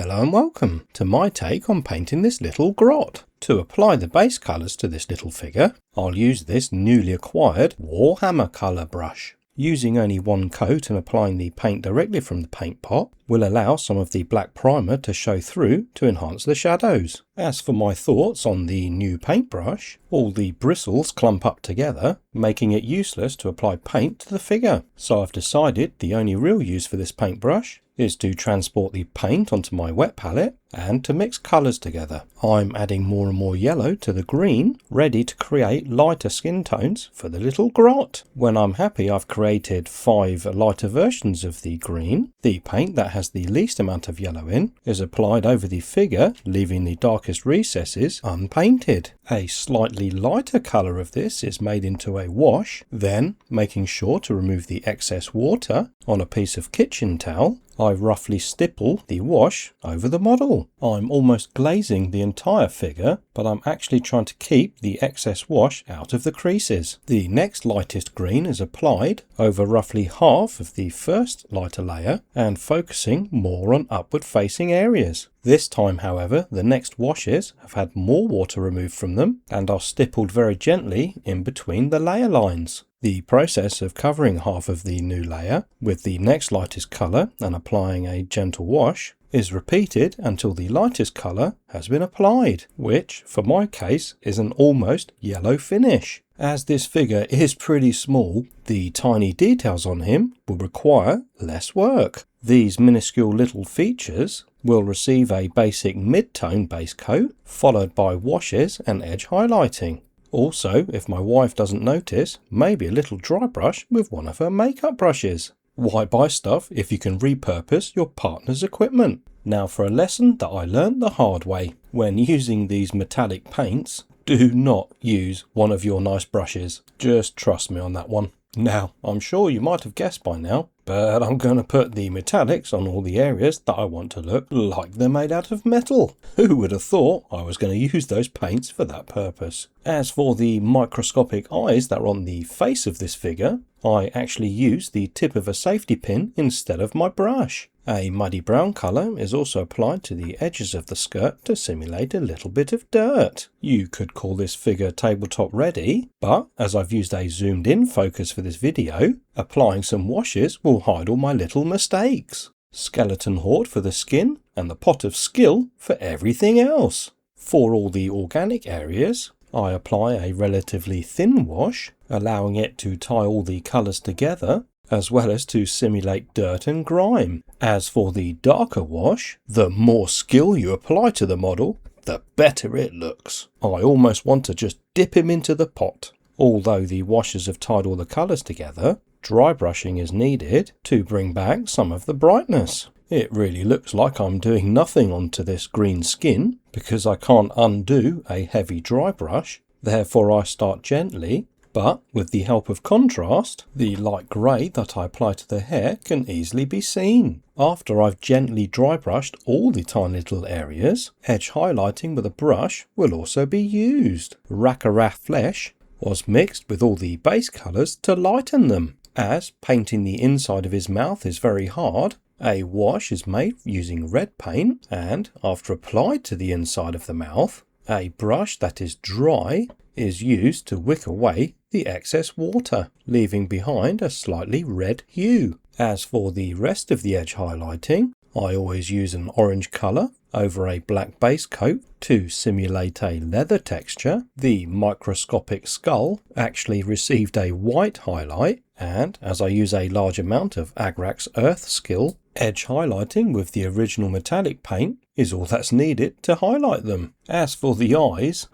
Hello and welcome to my take on painting this little grot. To apply the base colours to this little figure, I'll use this newly acquired Warhammer colour brush. Using only one coat and applying the paint directly from the paint pot will allow some of the black primer to show through to enhance the shadows. As for my thoughts on the new paintbrush, all the bristles clump up together, making it useless to apply paint to the figure. So I've decided the only real use for this paintbrush is to transport the paint onto my wet palette and to mix colours together. I'm adding more and more yellow to the green, ready to create lighter skin tones for the little grot. When I'm happy I've created 5 lighter versions of the green, the paint that has the least amount of yellow in is applied over the figure, leaving the darkest recesses unpainted. A slightly lighter colour of this is made into a wash, then, making sure to remove the excess water on a piece of kitchen towel, I roughly stipple the wash over the model. I'm almost glazing the entire figure, but I'm actually trying to keep the excess wash out of the creases. The next lightest green is applied over roughly half of the first lighter layer and focusing more on upward facing areas. This time, however, the next washes have had more water removed from them and are stippled very gently in between the layer lines. The process of covering half of the new layer with the next lightest colour and applying a gentle wash is repeated until the lightest colour has been applied, which, for my case, is an almost yellow finish. As this figure is pretty small, the tiny details on him will require less work. These minuscule little features will receive a basic mid-tone base coat, followed by washes and edge highlighting. Also, if my wife doesn't notice, maybe a little dry brush with one of her makeup brushes. Why buy stuff if you can repurpose your partner's equipment? Now for a lesson that I learned the hard way. When using these metallic paints, do not use one of your nice brushes. Just trust me on that one. Now, I'm sure you might have guessed by now, but I'm going to put the metallics on all the areas that I want to look like they're made out of metal. Who would have thought I was going to use those paints for that purpose? As for the microscopic eyes that are on the face of this figure, I actually use the tip of a safety pin instead of my brush. A muddy brown colour is also applied to the edges of the skirt to simulate a little bit of dirt. You could call this figure tabletop-ready, but as I've used a zoomed in focus for this video, applying some washes will hide all my little mistakes. Skeleton horde for the skin and the pot of skill for everything else. For all the organic areas, I apply a relatively thin wash, allowing it to tie all the colours together, as well as to simulate dirt and grime. As for the darker wash, the more skill you apply to the model, the better it looks. I almost want to just dip him into the pot. Although the washes have tied all the colours together, dry brushing is needed to bring back some of the brightness. It really looks like I'm doing nothing onto this green skin because I can't undo a heavy dry brush, therefore I start gently. But with the help of contrast, the light grey that I apply to the hair can easily be seen. After I've gently dry brushed all the tiny little areas, edge highlighting with a brush will also be used. Rakaraf flesh was mixed with all the base colours to lighten them. As painting the inside of his mouth is very hard, a wash is made using red paint, and after applied to the inside of the mouth, a brush that is dry is used to wick away the excess water, leaving behind a slightly red hue. As for the rest of the edge highlighting, I always use an orange colour over a black base coat to simulate a leather texture. The microscopic skull actually received a white highlight, and as I use a large amount of Agrak's Earth skill, edge highlighting with the original metallic paint is all that's needed to highlight them. As for the eyes,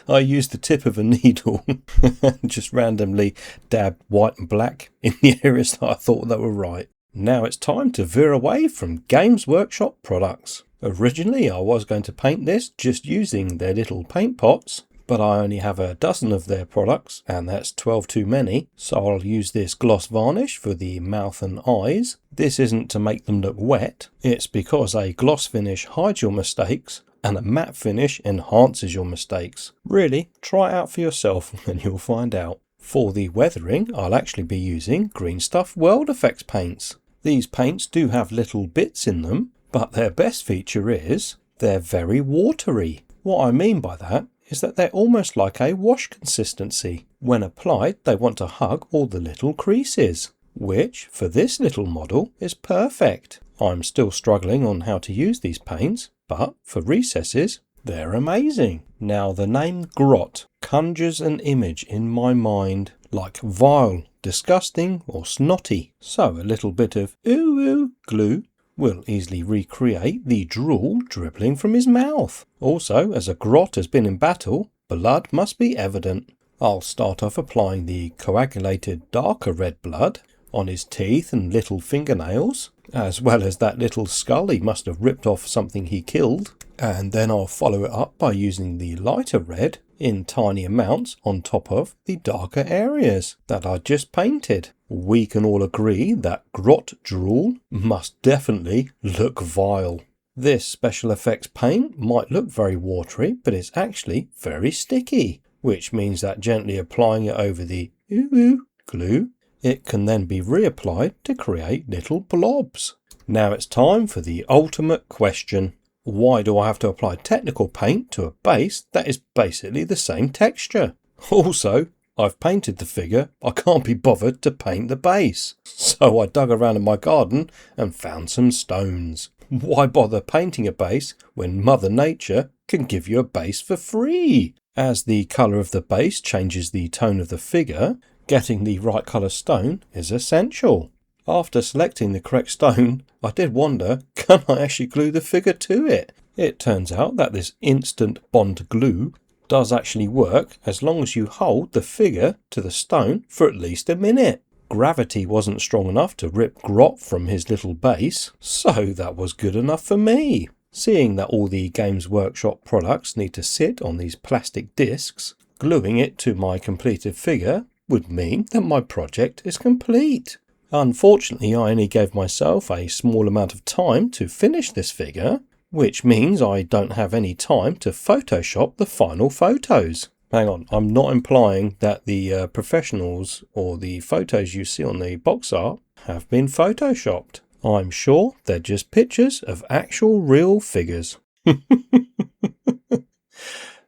I used the tip of a needle and just randomly dabbed white and black in the areas that I thought that were right. Now it's time to veer away from Games Workshop products. Originally I was going to paint this just using their little paint pots, but I only have a dozen of their products and that's 12 too many, so I'll use this gloss varnish for the mouth and eyes. This isn't to make them look wet, it's because a gloss finish hides your mistakes and a matte finish enhances your mistakes. Really, try it out for yourself and you'll find out. For the weathering, I'll actually be using Green Stuff World Effects paints. These paints do have little bits in them, But their best feature is they're very watery. What I mean by that is that they're almost like a wash consistency. When applied, they want to hug all the little creases, which for this little model is perfect. I'm still struggling on how to use these paints, but for recesses, they're amazing. Now the name Grot conjures an image in my mind like vile, disgusting or snotty. So a little bit of ooh glue will easily recreate the drool dribbling from his mouth. Also, as a Grot has been in battle, blood must be evident. I'll start off applying the coagulated darker red blood on his teeth and little fingernails, as well as that little skull he must have ripped off something he killed. And then I'll follow it up by using the lighter red in tiny amounts on top of the darker areas that I just painted. We can all agree that Grot drool must definitely look vile. This special effects paint might look very watery, but it's actually very sticky, which means that gently applying it over the ooh glue, it can then be reapplied to create little blobs. Now it's time for the ultimate question. Why do I have to apply technical paint to a base that is basically the same texture? Also, I've painted the figure, I can't be bothered to paint the base. So I dug around in my garden and found some stones. Why bother painting a base when Mother Nature can give you a base for free? As the colour of the base changes the tone of the figure, getting the right colour stone is essential. After selecting the correct stone, I did wonder, can I actually glue the figure to it? It turns out that this instant bond glue does actually work as long as you hold the figure to the stone for at least a minute. Gravity wasn't strong enough to rip Grot from his little base, so that was good enough for me. Seeing that all the Games Workshop products need to sit on these plastic discs, gluing it to my completed figure would mean that my project is complete. Unfortunately, I only gave myself a small amount of time to finish this figure, which means I don't have any time to Photoshop the final photos. Hang on, I'm not implying that the professionals or the photos you see on the box art have been Photoshopped. I'm sure they're just pictures of actual real figures.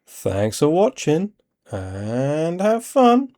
Thanks for watching and have fun.